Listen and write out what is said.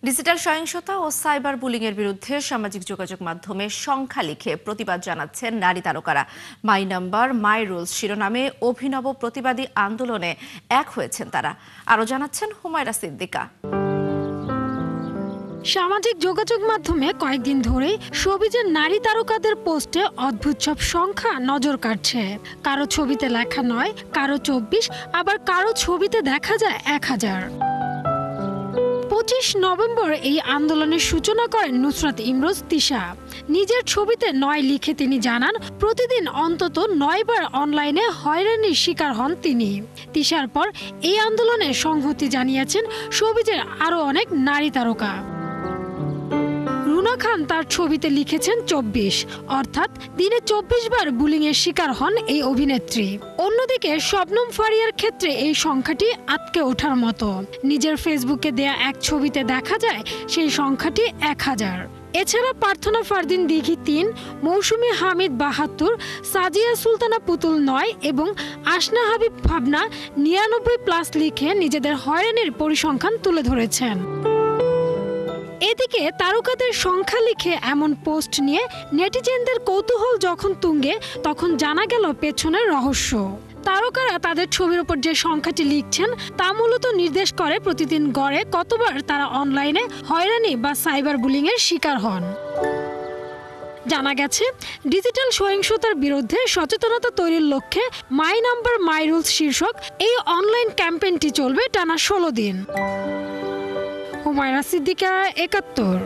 Digital সহিংসতা ও cyber বুলিংয়ের বিরুদ্ধে সামাজিক যোগাযোগ মাধ্যমে সংখ্যা লিখে প্রতিবাদ জানাচ্ছেন নারী তারকারা। মাই নাম্বার মাই রুলস শিরোনামে অভিনব প্রতিবাদী আন্দোলনে এক হয়েছেন তারা। আরও জানাচ্ছেন হুমায়রা সিদ্দিকা। সামাজিক যোগাযোগ মাধ্যমে কয়েকদিন ধরেই শোবিজের নারী তারকাদের পোস্টে অদ্ভুত সব সংখ্যা নজর কাটছে। কারো ছবিতে লেখা 9, কারো 24, আবার কারো ছবিতে দেখা যায় 1000। 25 নভেম্বর এই আন্দোলনের সূচনা করেন নুসরাত ইমরোজ তিশা। নিজের ছবিতে 9 লিখে তিনি জানান, প্রতিদিন অন্তত 9 বার অনলাইনে হয়রানির শিকার হন তিনি। তিশার পর এই আন্দোলনে সংহতি জানিয়েছেন শোবিজের আরও অনেক নারী তারকা। রুনা খান তার ছবিতে লিখেছেন 24, অর্থাৎ দিনে 24 বার বুলিংয়ের শিকার হন এই অভিনেত্রী। অন্যদিকে শবনম ফারিয়ার ক্ষেত্রে এই সংখ্যাটি আটকে ওঠার মতো। নিজের ফেসবুকে দেয়া এক ছবিতে দেখা যায় সেই সংখ্যাটি 1000। এছাড়া প্রার্থনা ফারদিন দিঘি 3, মৌসুমী হামিদ 72, সাজিয়া সুলতানা পুতুল 9 এবং আসনা হাবিব ভাবনা 99+ লিখে নিজেদের হয়রানির পরিসংখ্যান তুলে ধরেছেন। এদিকে তারকাদের সংখ্যা লিখে এমন পোস্ট নিয়ে নেটিজেনদের কৌতূহল যখন তুঙ্গে, তখন জানা গেল পেছনের রহস্য। তারকারা তাদের ছবির ওপর যে সংখ্যাটি লিখছেন তা মূলত নির্দেশ করে প্রতিদিন গড়ে কতবার তারা অনলাইনে হয়রানি বা সাইবার বুলিংয়ের শিকার হন। জানা গেছে, ডিজিটাল সহিংসতার বিরুদ্ধে সচেতনতা তৈরির লক্ষ্যে মাই নাম্বার মাই রুলস শীর্ষক এই অনলাইন ক্যাম্পেইনটি চলবে টানা 16 দিন। হুমায়রা সিদ্দিকা, 71।